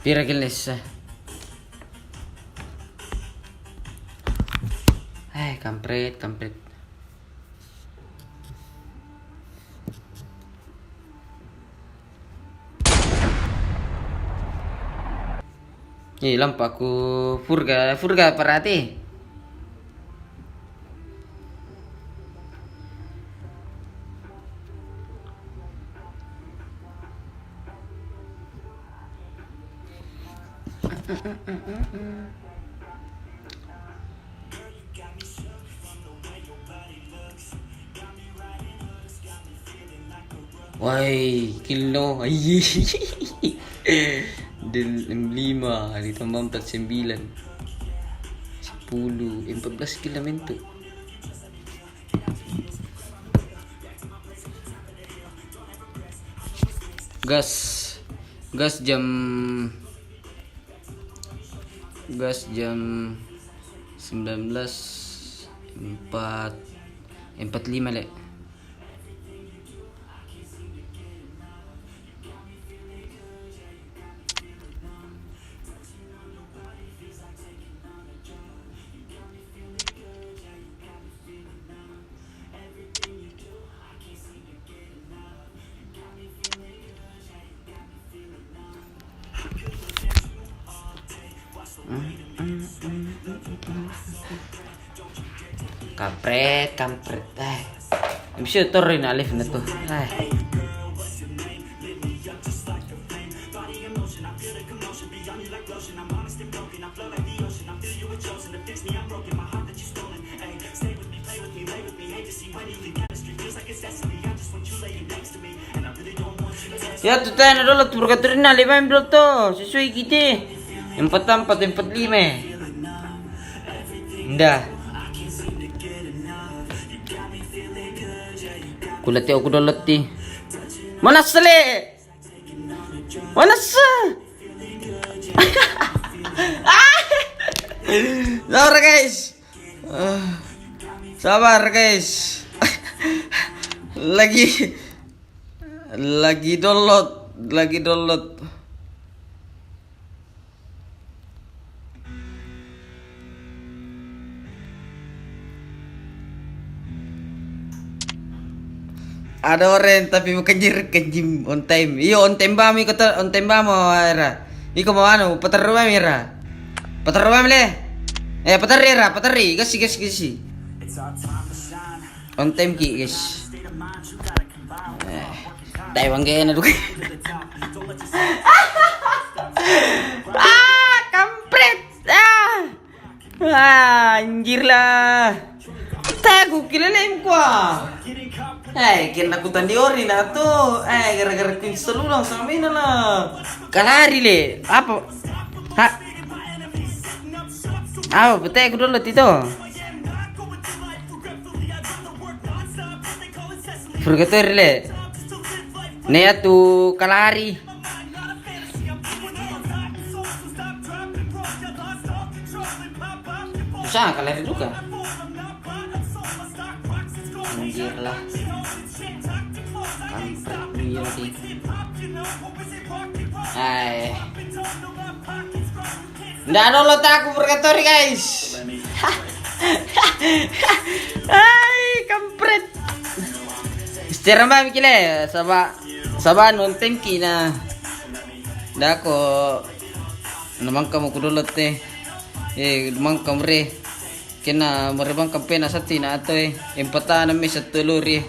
Pira kilis. Kampret. Lampak aku furga parati. Woi, kilo. Dan 5 ditambah 49 10 14 kilometer. Gas jam 19:45 le. Kampret. Bisa turun alif na to. Ya tuh tanya dulu tuh berkaturin alif main bro to. Sesuai kita. 44, 45. Ndah. Kulati aku doloti. Mana sele? Mana se? Sabar guys. Sabar guys. lagi download. Ada orang tapi bukan gym on time. Iyo on time bami kata on time bamo era. Iko mau anu patar bami era. Patar bami le. Patari gasi. On time ki guys. Taiwan gaya na duka. Kampret. Anjir lah. Tagu kilalain ko. Kena nakutan di ori na to. Gara-gara kuinstall ulang sama ini lah. Kalari le. Apa? Betul aku dulu itu. Purgatory le. Nea tu kalari. Susah kalari juga. Anjir lah. Kampret dia lagi. Nggak download aku Purgatory guys. Kampret. Secara mbak mikirnya Sabah nonton kina. Dah ko namang kamu kudolat namang kamre kena merebang kampena sati na ato empata na mi sa tuluri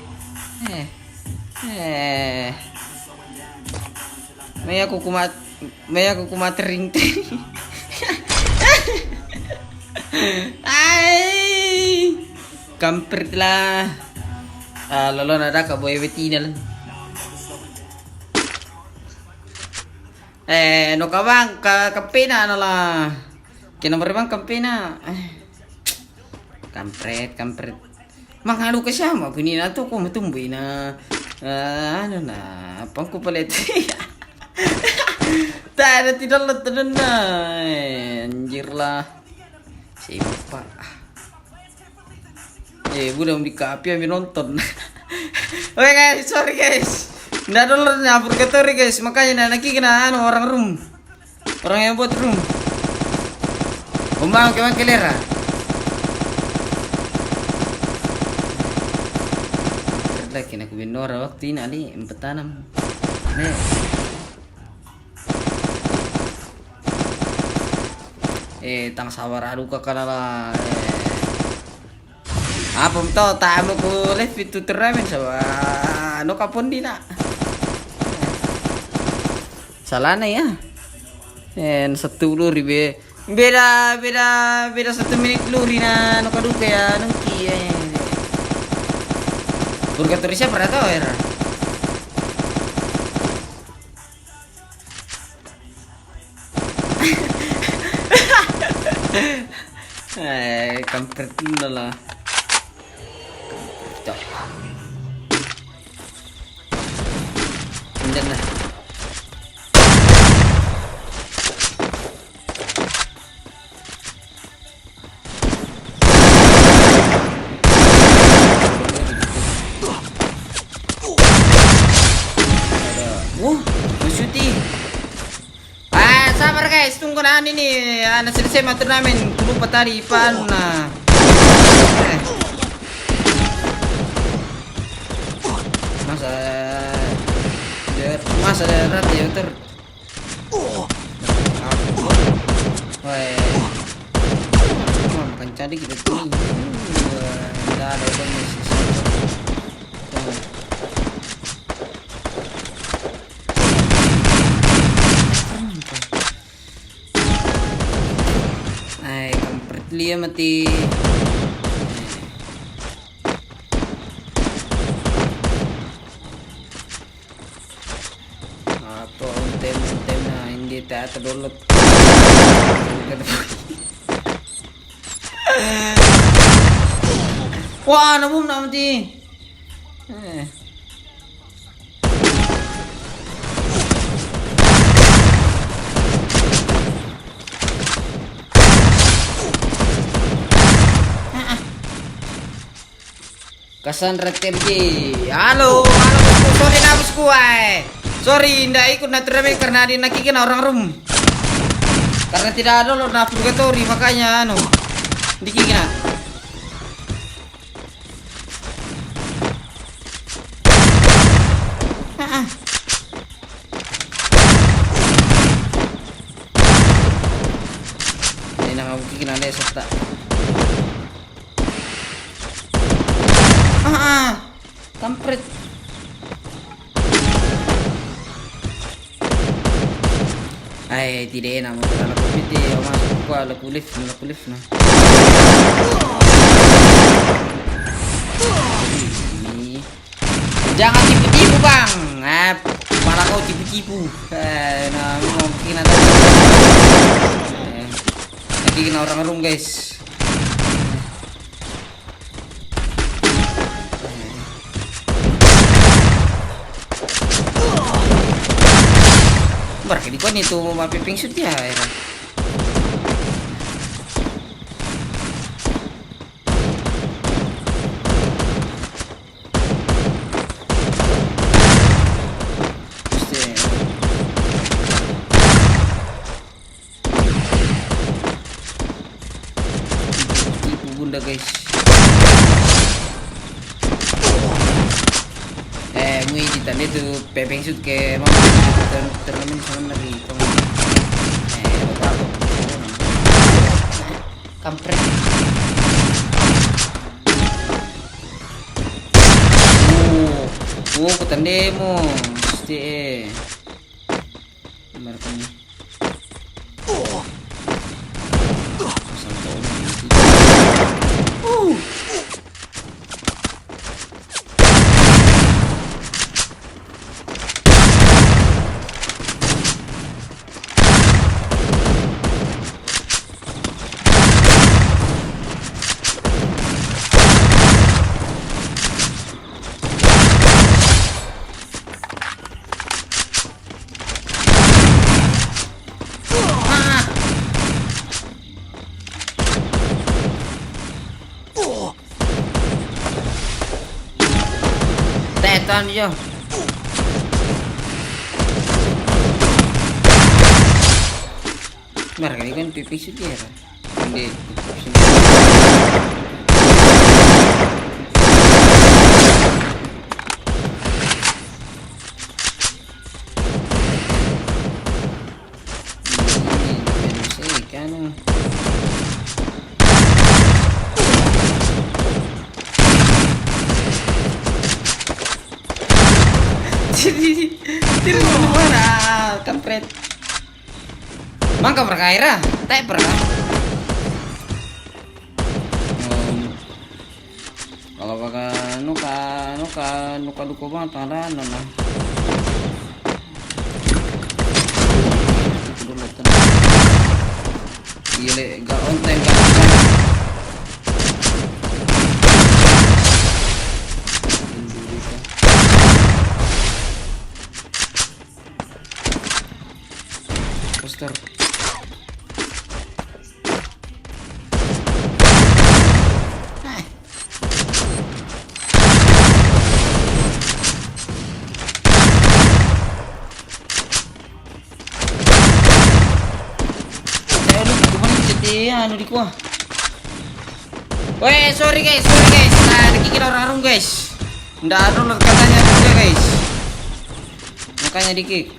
may ako kumatering kampret lah. Lalo na da ka boy betina lang. No kabang kampena na lah. Kinamaribang kampena. Kampret. Manghalo ka siya mo. Kunin na to ko matumboy na. Ano na. Pangkupalit. Tada tidalot na. Anjir lah. Siapa? Udah di kapi yang nonton. Oke guys, sorry guys. Nggak download na Purgatory guys. Makanya nanti kena orang room. Orang yang buat room. Umang kawan kelera. Lagi nak binora waktu ini ali empat tanam. Tang sawar aduh kakala. Apa to tamu ko left itu teramin sawa. Ano kapon di na. Salah na ya. Satu luri beda 1 menit luri na ano kaduka ya ano kia. Purgatory siya para to era. Kampret na lah. Andyan na. Shooting. Sabar guys, tunggu na ini. Selesai turnamen. Lupa tadi paano na. Masa darat ya ter. Makan cari kita tuh. Ada kampret liya mati. Atau ontem na hindi tayo tadulot. Wah, nabum na mati. Cassandra Terji. Halo bosku, sorry na bosku sorry, ndak ikut turnamen karena ada nakikin orang room. Karena tidak ada loh na purgatory makanya dikikin na. Ini nak bikin ada serta. Kampret. Tidak enak mau kalau covid dia masuk gua laku lift nah. Jangan tipu-tipu bang. Malah kau tipu-tipu. Nah, mau bikin ada. Lagi kena orang room guys. Berarti kon itu mau piping shoot ya era. Tipu bunda guys. Mui editan itu pepeng shoot ke mama turnamen sama lagi kampret. Ketende mo pasti markanya. Tahan yo. Mar kali kan pipi sih dia. Hindi. Tiri mana kampret. Mangka berkaira, tak pernah. Kalau pakai nuka duko banget ada nona. Gile, gak onteng gak. Poster. Anu di kuah. Weh, sorry guys. Nah, dikira orang guys. Nggak ada katanya juga guys. Makanya dikik.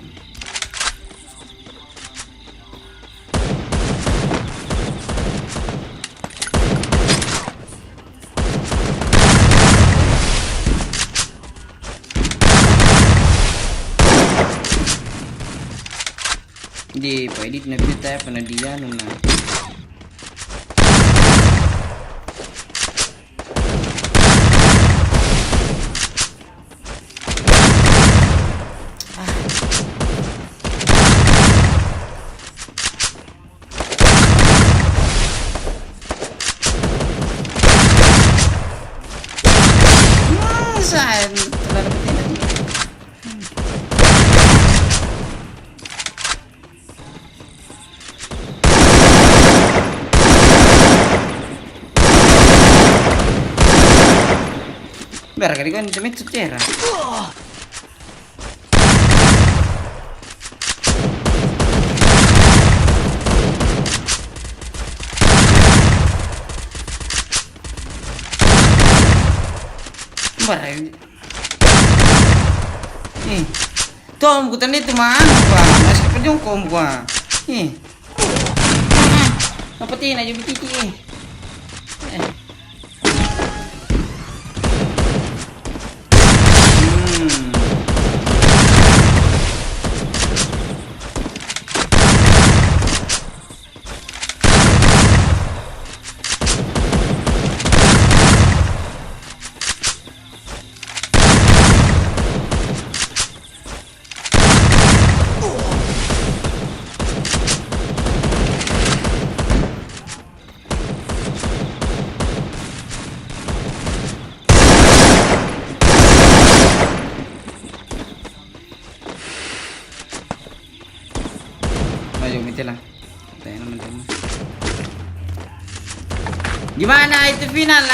Di edit na kita pernah dia nuna. Saan telah dapetin lagi. Biar kali kan cemit secara. Barai. Tom bukan itu mah, masih penjongkom gua. Napatin aja bititi. Ayo miti lah. Tayo naman tayo. Gimana itu final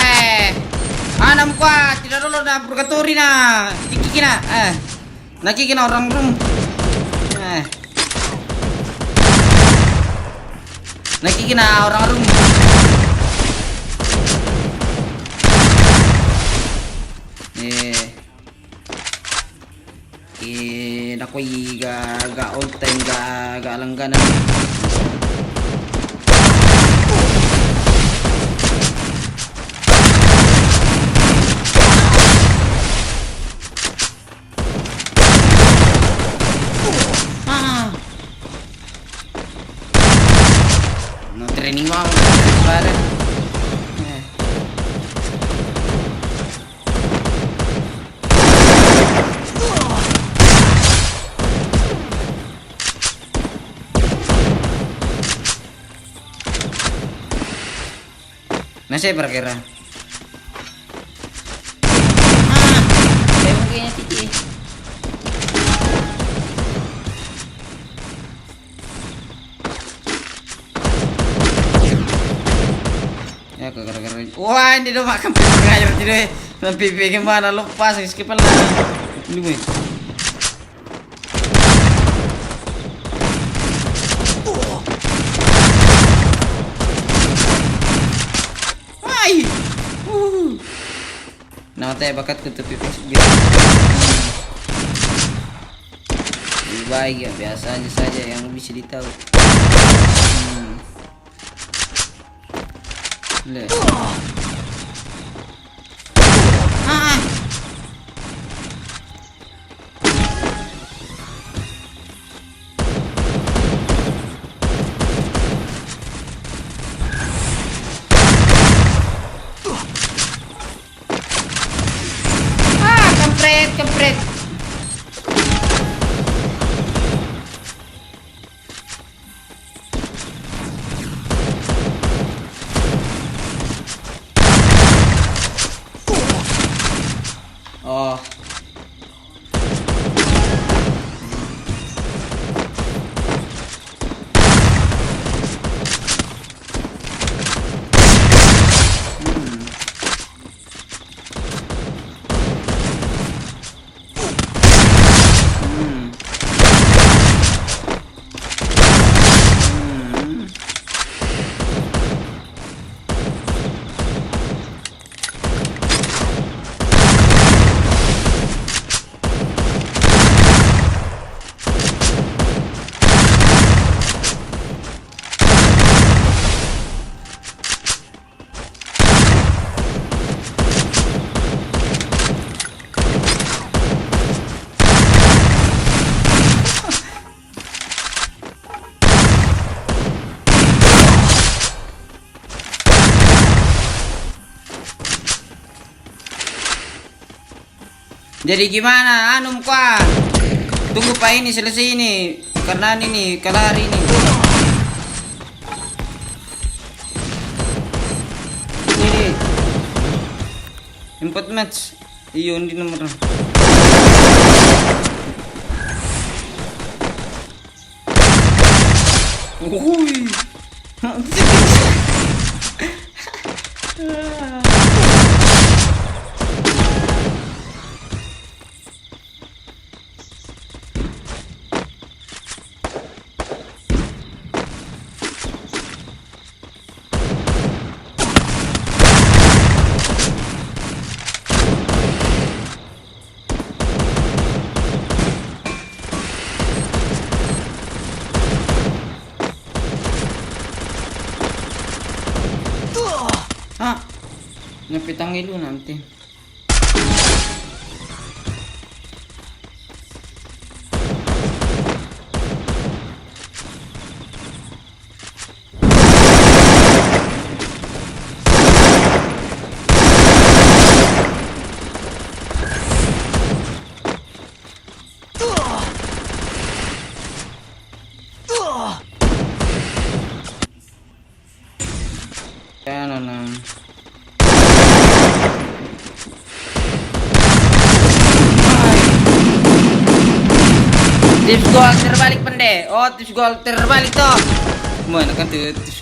Anam kuat, tidak dulu na purgatory na. Tikikin na. Nakikin na orang room. Nakikin na orang room. Nakoy ga old time ga langganan. No training mo para. Nasi perkira. Saya mungkinnya tiki. Ya gara-gara. Wah, ini udah makan ngajar jadi. Tapi bagaimana lupa skip lah. Ini gue. tayo bakat ko to pipis. Lebih baik ya, biasa aja saja yang bisa ditahu. Lihat. Kempret. Oh. Jadi gimana Anum Kwa? Tunggu Pak ini selesai ini. Karena ini kelar ini. Ini 4 match. Iyo di nomor. Uhuy. Nyepitangin lu nanti. Ya nana. Tips gol terbalik pendek. Oh, tips gol terbalik toh. Mana kan tuh tips.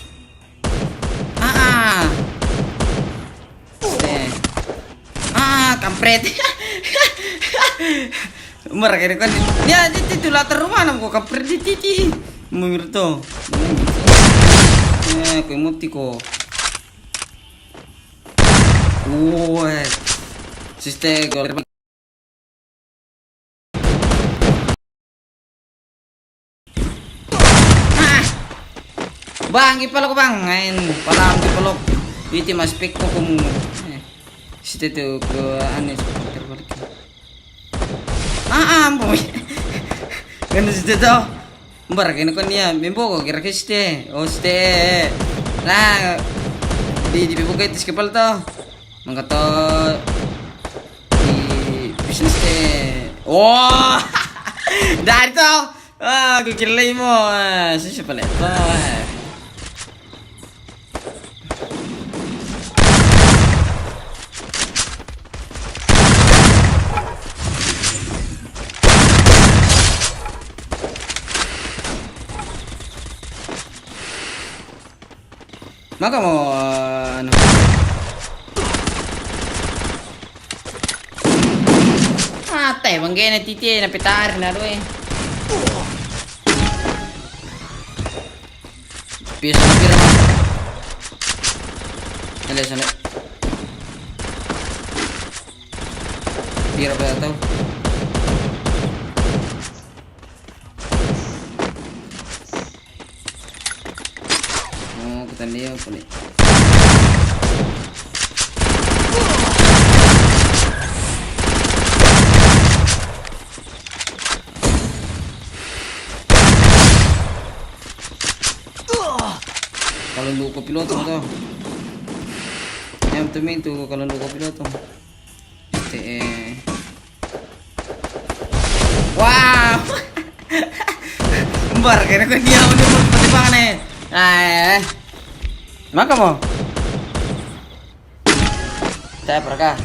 Kampret. Mereka ini kan ya itu latar rumah nam kok kampret di titi. Menurut tuh. Ya, kau mati kok. Sistem gol terbalik. Bang, ipalok bang, ngain, palang ipalok, itu mas pek ko kung, situ tuh ke aneh terbalik. Boy, kan situ tuh, bar kini kan ya, membo kok kira kiste, oste, nah, di buka itu skepal tuh, mengkata di bisnis teh, dari tuh, gue kira limo, siapa lepas. Maka mau anu. Teh bang gini titi na pitar na doy. Biasa na pirma. Sale. Sira pa ito. Oh, kita niyo puli. Kalau luko piloto mo to. Ayam tuming to kalau luko piloto. Wow. Bar kira ko dia udah pertimbangan eh. Maka mo. Saya perka.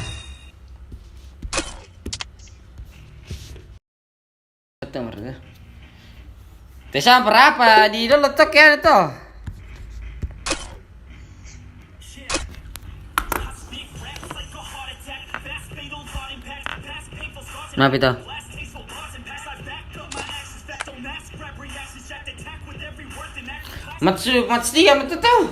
Betul mereka. Tesa berapa di dulu letak ya itu. Kenapa itu? Matsu dia betul tuh.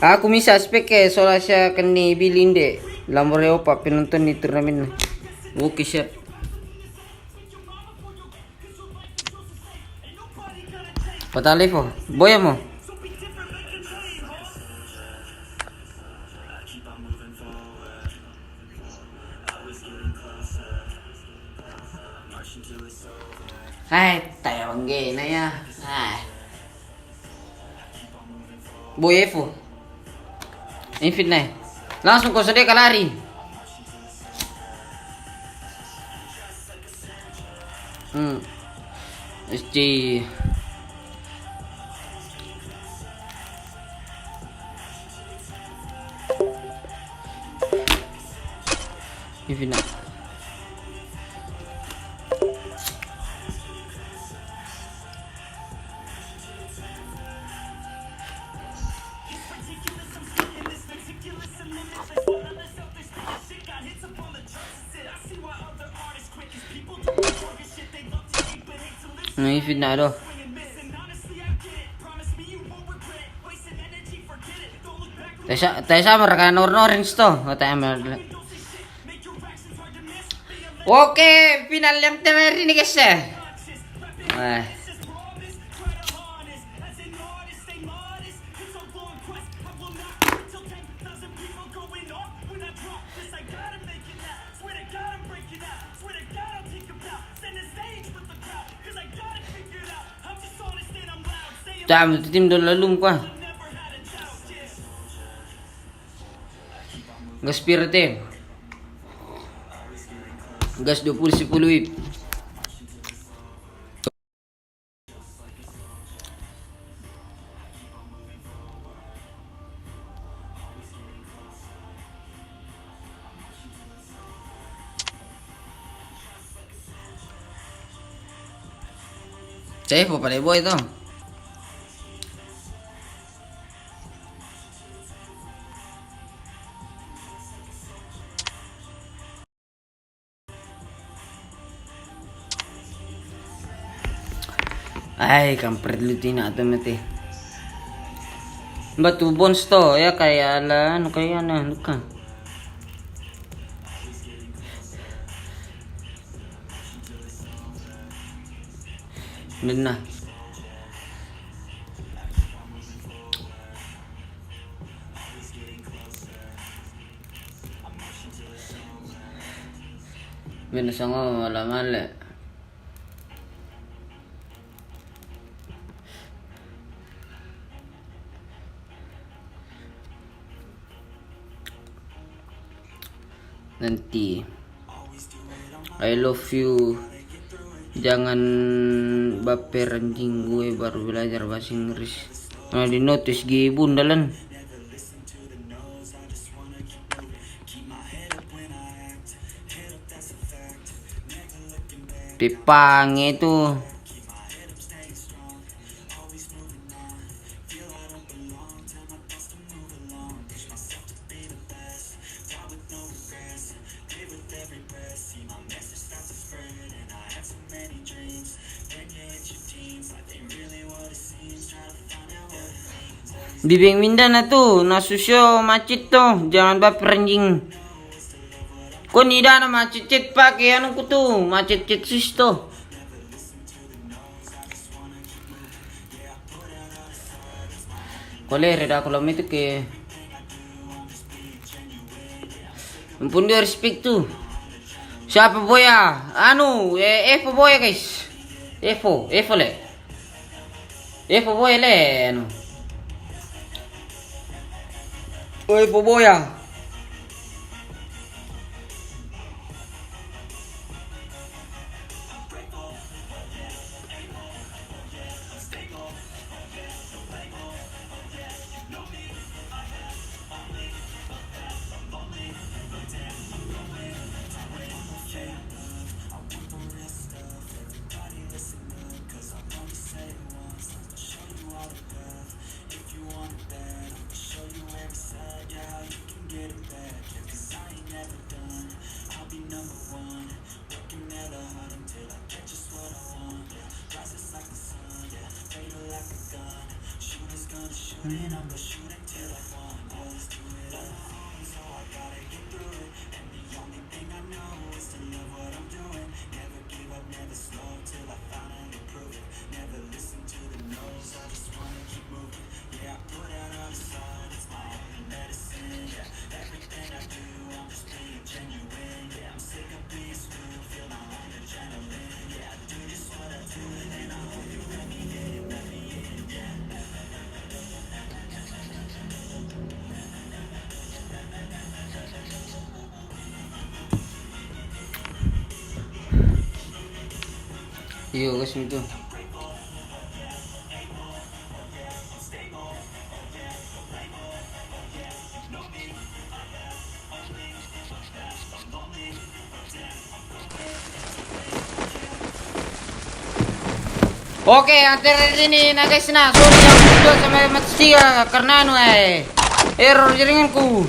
Aku misa aspek soalnya saya keni bilinde lamboreo pa penonton di turnamen. Oke siap. Patalevo, boya mo. Hai, tayo bangge na ya. Boyevo. Infit na. Langsung kau sedek lari. SG. Infit na. Infit na do. Tesa mereka orange to. Oke, final yang terakhir ini guys ya. Jam tim dulu lalu kuah. Gas pirate. Gas 20 wip. Saya apa pada boy itu? Ay, kampret lutin atau mati. Batu bones to ya kayak ala ano kaya na luka. Nah. Binasang wala mali. Nanti I love you, jangan baper anjing, gue baru belajar bahasa Inggris. Nah di notice gibun dalan Pipang itu. Bibing Mindana tuh, nasusyo macet tuh, jangan baper anjing. Kok nida na macet-cet pakai anu ku tuh, macet-cet sus tuh. Kolere dah kalau itu ke. Ampun dia respect tuh. Siapa boya? Anu, Evo boya guys. Evo le. Evo boya le anu. Evo boya. Iya guys itu. Oke, antar di sini nah guys, nah sorry yang video sama match 3 karena anu error jaringanku.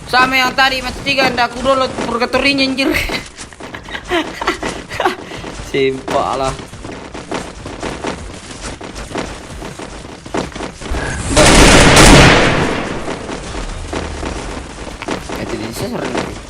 Sama yang tadi match 3 ndak aku download purgatorinya anjir. Simpak lah. Itu di sesar nanti.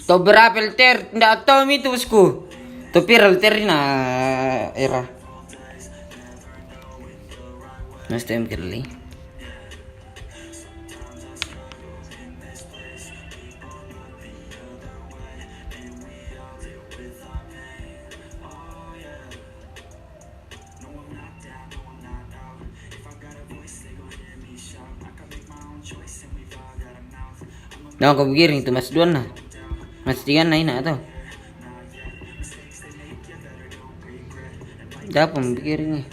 To berapa alter? Ndak tahu itu bosku. Tapi alter na era. Nastem kali. Nah, aku pikirin itu Mas Duan nah. Mas Tigan naik nak tau. Dah apa pikirin ni?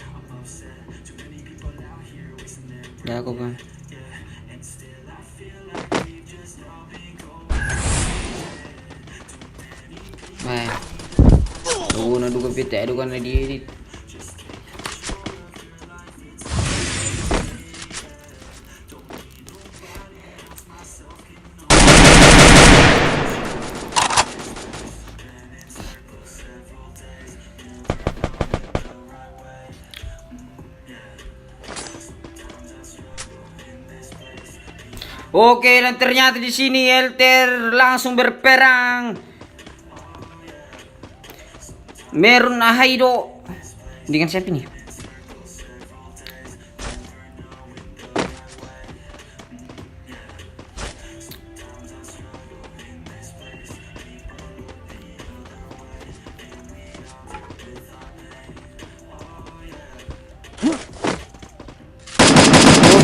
Dah aku bang. Baik. Tunggu nak duga pita, duga nak diedit. Oke, dan ternyata di sini Elter langsung berperang. Merun Ahaido dengan siapa nih?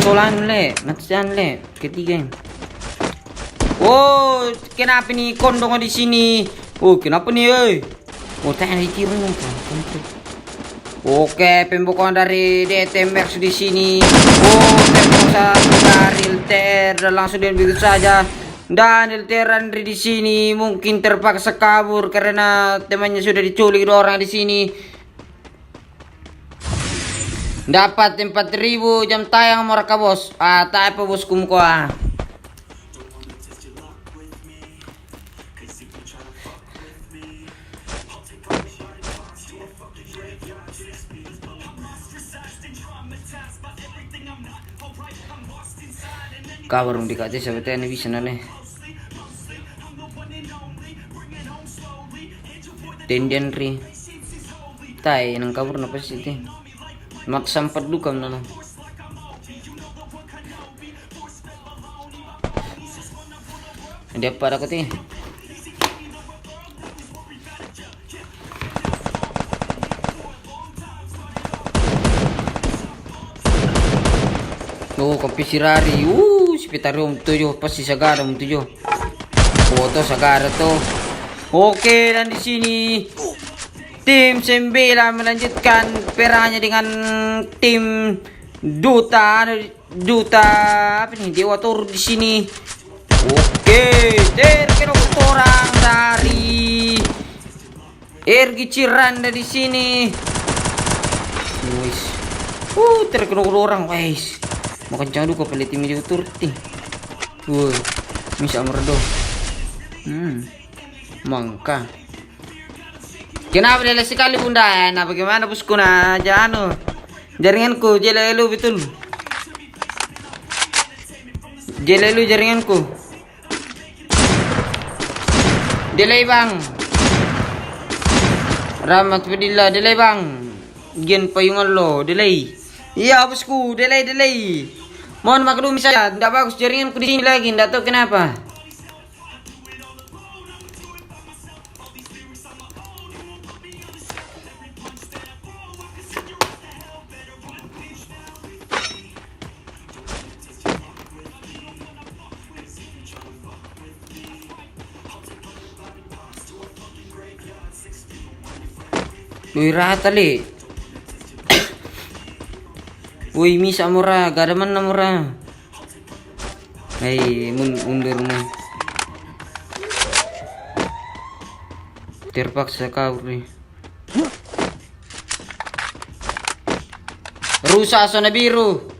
Solan le, matian le, ketiga. Oh, kenapa nih kondong di sini? Oh, kenapa nih, oh, tanya di kiri nih. Oke, pembukaan dari DT Max di sini. Oh, tembakan dari Alter dan langsung dia begitu saja Daniel Terandri di sini mungkin terpaksa kabur karena temannya sudah diculik dua orang di sini. Dapat 4.000 jam tayang mereka bos. Tak apa bosku muka. Kabar dikasih sebetulnya bisa nale. Tendenri. Tai nang kabur napa sih teh? Mak sempat duka nana. Dia pada katanya. Oh, kopi sirari. Sekitar 7 pasti Sagara 7. Foto Sagara tuh. Oke, dan di sini tim Sembela melanjutkan perangannya dengan tim Duta apa nih Dewa Toru di sini. Oke, terkena orang dari Ergi Ciranda di sini. Wis. Terkena orang, guys. Makan jangan lupa pelit tim Dewa Turti. Bisa merdo. Mangka. Kenapa dia sekali bunda? Nah bagaimana bosku nah jano jaringanku jelelu betul. Jelelu jaringanku. Delay bang. Rahmat pedillah delay bang. Gen payungan lo delay. Iya bosku delay. Mohon maklum saya tidak bagus jaringanku di sini lagi, tidak tahu kenapa. Wih rata li. Wih misa murah, gak ada mana murah. Hei mundur mu. Terpaksa kabur nih. Rusak zona biru.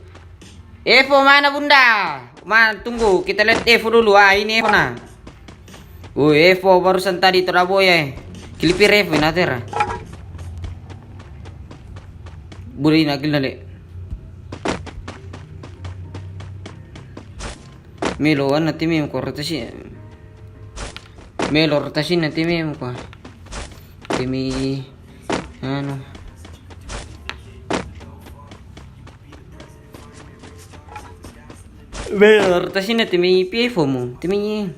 Evo mana bunda? Mana tunggu kita lihat Evo dulu. Ini Evo nah. Evo barusan tadi Teraboya. Kilipir Evo natera. Buri nagil nale. Melo nanti mem ko rotasi. Melo rotasi nanti mem ko. Timi ano. Melo rotasi nanti mi PFO mo. Timi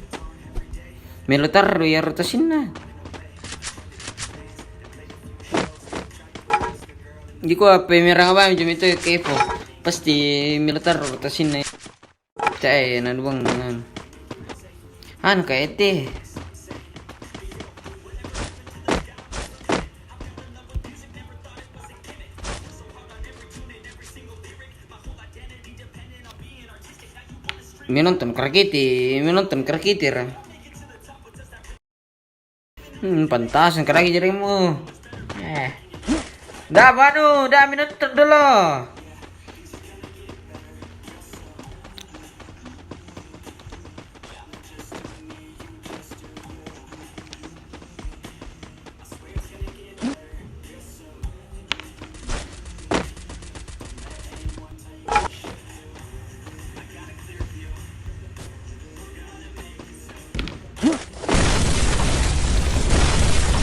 Melo tarro ya rotasi na. Di ko apa merang apa jam itu kepo pasti militer rotasin na cai na duang kayak teh menonton krakiti ra pantas krakiti jarimu dah baru, dah minum dulu.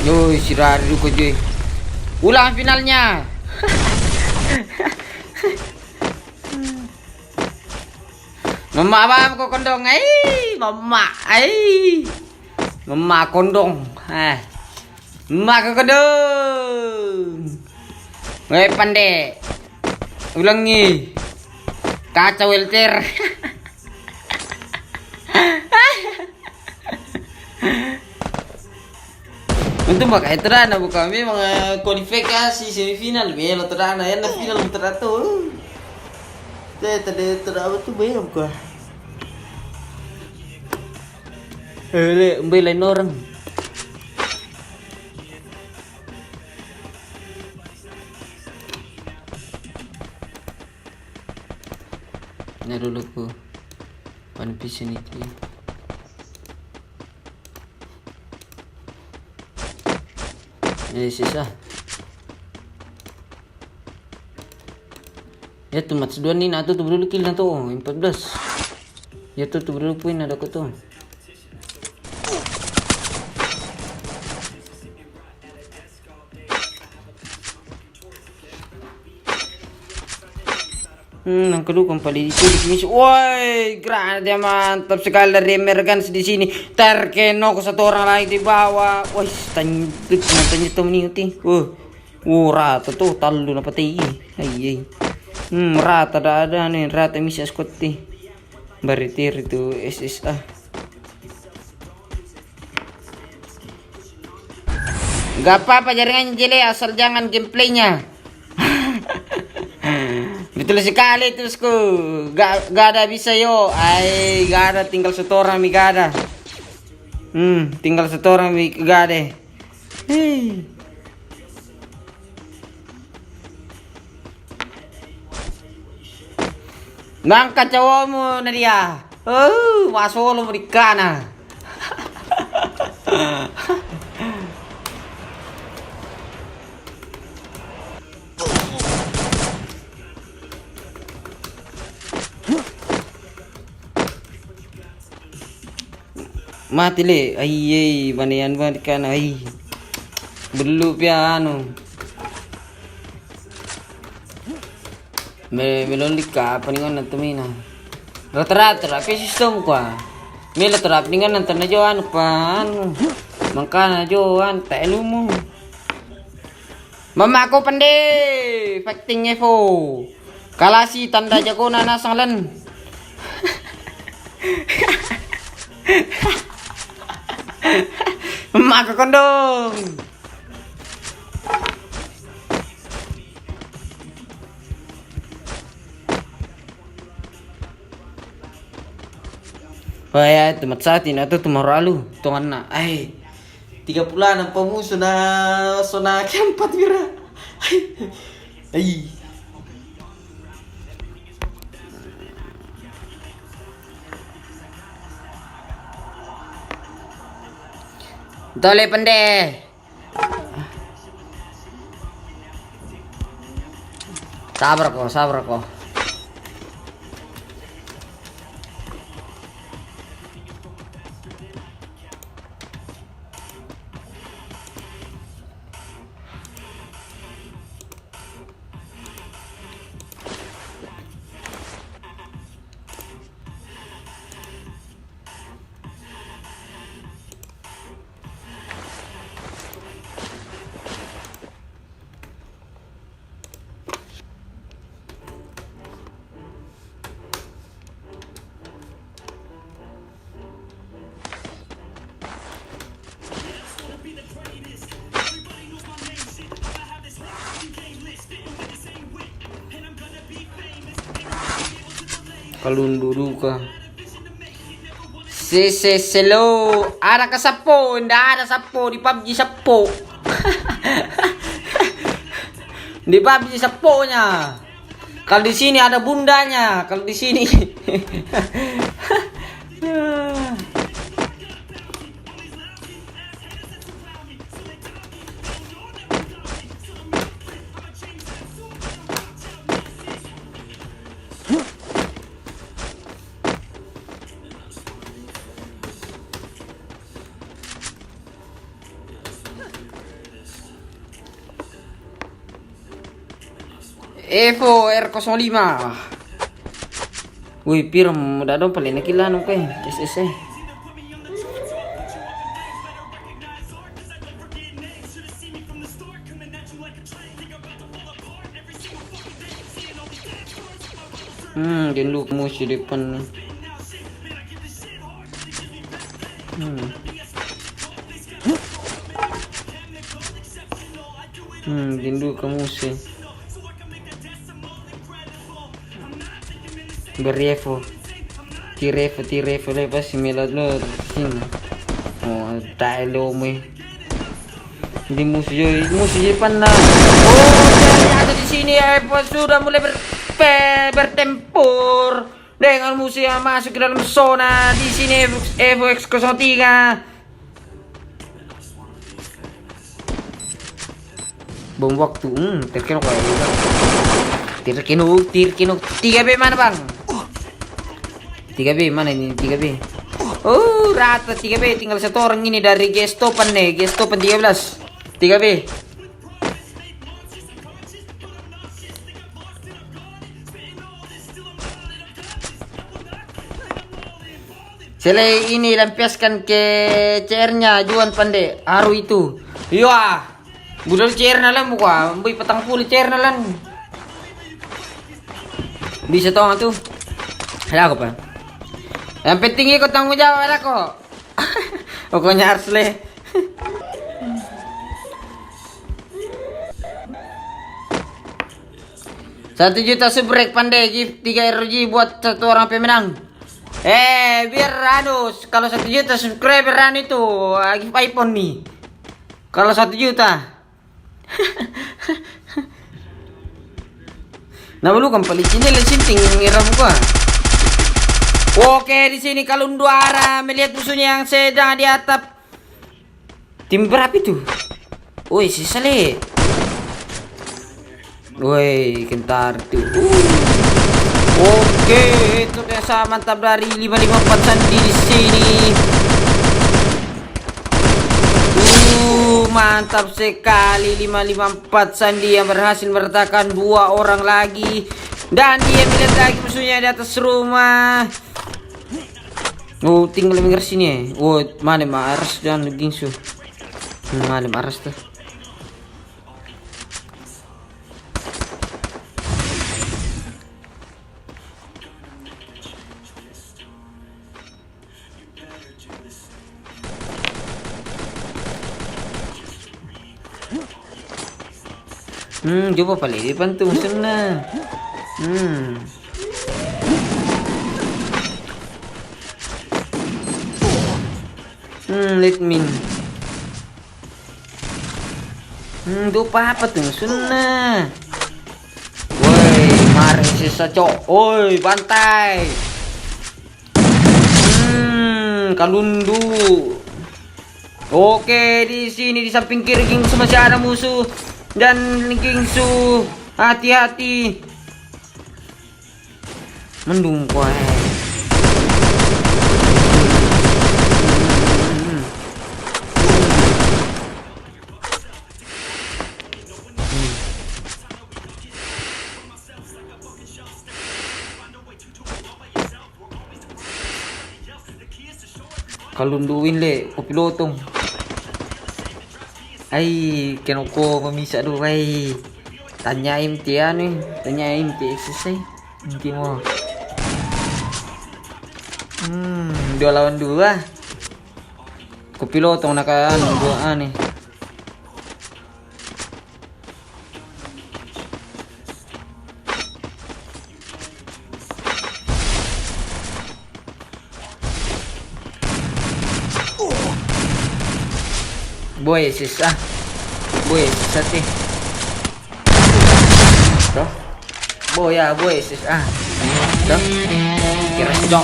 Yo, istirahat dulu cuy. Ulang finalnya. Mama abang kok kondong, mama kondong, mama kok kondong, pandai, ulangi, kacau welter. Untuk pakai terana bukan memang kualifikasi semifinal belo terana ya na final teratur. Tadi terapa tu bayar bukan. Belain orang. Nah dulu ku One Piece ini. Ini sisa. Ya tuh match 2 nih, nah tuh dulu kill na tuh 14. Ya tuh dulu poin ada ko tuh. Ang kalukang palilipulik miss. Woi, grabe mantap sekali dari Emergans di sini. Terkena ko satu orang lagi di bawah. Woi, tanyut matanya tuh meniuti. Rata tuh talu na pati. Ay. Rata ada nih, rata misi askotti. Baritir itu SSA. Gak apa-apa jaringannya jele, asal jangan gameplaynya. Betul sekali terusku. Gak ada bisa yo. Gak ada, tinggal setorang mi gak ada. Tinggal setorang mi gak ada. Nangka cowokmu Nadia. Masuk lo merikana. Mati le, ay banian kan ay. Belum piano. Melolik ka paningan na tumina. Rata-rata rapi sistem kwa. Mela terap ningan nanti na joan pan. Mangkana joan telu mo. Mama ko pandai fighting Evo. Kalasi tanda jago na nasanglan. Mama ko kondong. Wah, temat saat ini atau tomorrow lalu, tuan na, 3 bulan ang pamuso na sona kempat mira. Ay. Dole pande. Sabar ko. Kalunduru ka. Selo. Ada ka sapo, ndak ada sapo di PUBG sapo. Di PUBG saponya. Kalau di sini ada bundanya, kalau di sini. Evo R05. Wih, piram udah dong paling nakila nung kay SSE. Dulu kamu si depan. Dulu kamu sih. Berrevo. Ti revo lepas si melod lo. Oh, tayo mo eh. Hindi musuh pan na. Oh, ternyata di sini Evo sudah mulai bertempur dengan musuh yang masuk ke dalam zona. Di sini Evo X03. Bom waktu. Terkenok kayak Terkenok 3B mana bang? 3B mana ini 3B? Oh rata 3B, tinggal satu orang ini dari Gestopan nih, Gestopan 13 3B. Sele ini lampiaskan ke CR-nya Juan Pande Haru itu. Iya. Budal CR na lang muka, boy patang puli CR na lang. Bisa tau tuh. Ada apa? Yang penting ikut tanggung jawab aku. Pokoknya harus le. 1 juta subrek pandai gift 3 RG buat satu orang pemenang. Biar kalau 1 juta subscriber itu gift iPhone nih. Kalau 1 juta. Nah, belum kan palicinnya lesinting ngira buka. Oke, di sini Kalunduara melihat musuhnya yang sedang di atap. Tim berapa itu? Woi, si Sale. Woi, kentar tuh. Oke, itu biasa mantap dari 554 Sandi di sini. Mantap sekali 554 Sandi yang berhasil meratakan 2 orang lagi. Dan dia melihat lagi musuhnya di atas rumah. Oh, tinggal minggir sini ya. Oh, mana aras dan gingsu. Mana aras tuh. Coba paling di depan tuh musuhnya. Let me. Dupa apa tuh musuhnya? Woi, mari sisa cok. Woi, bantai. Kalundu. Oke, di sini di samping kiri Gingsu masih ada musuh. Dan Gingsu, hati-hati. Mendung kuai. Kalunduin le, kopilotong. Ay, kenoko mamisa do ay. Tanyain ti ano, tanyain ti exercise. Hindi mo. 2 lawan 2. Kopilotong naka ano, 2 nih. Boy, sisa. Boy, sisa ti. Tuh. Boy, ya, boy, sisa. Tuh. Kira sedok.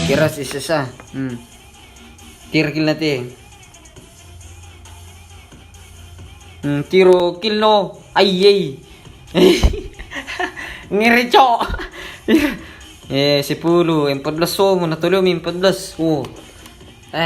Kira sisa. Kira kill natin. Tiro kill no. Ay. Ngireco. 10, 14 mo natulong 14.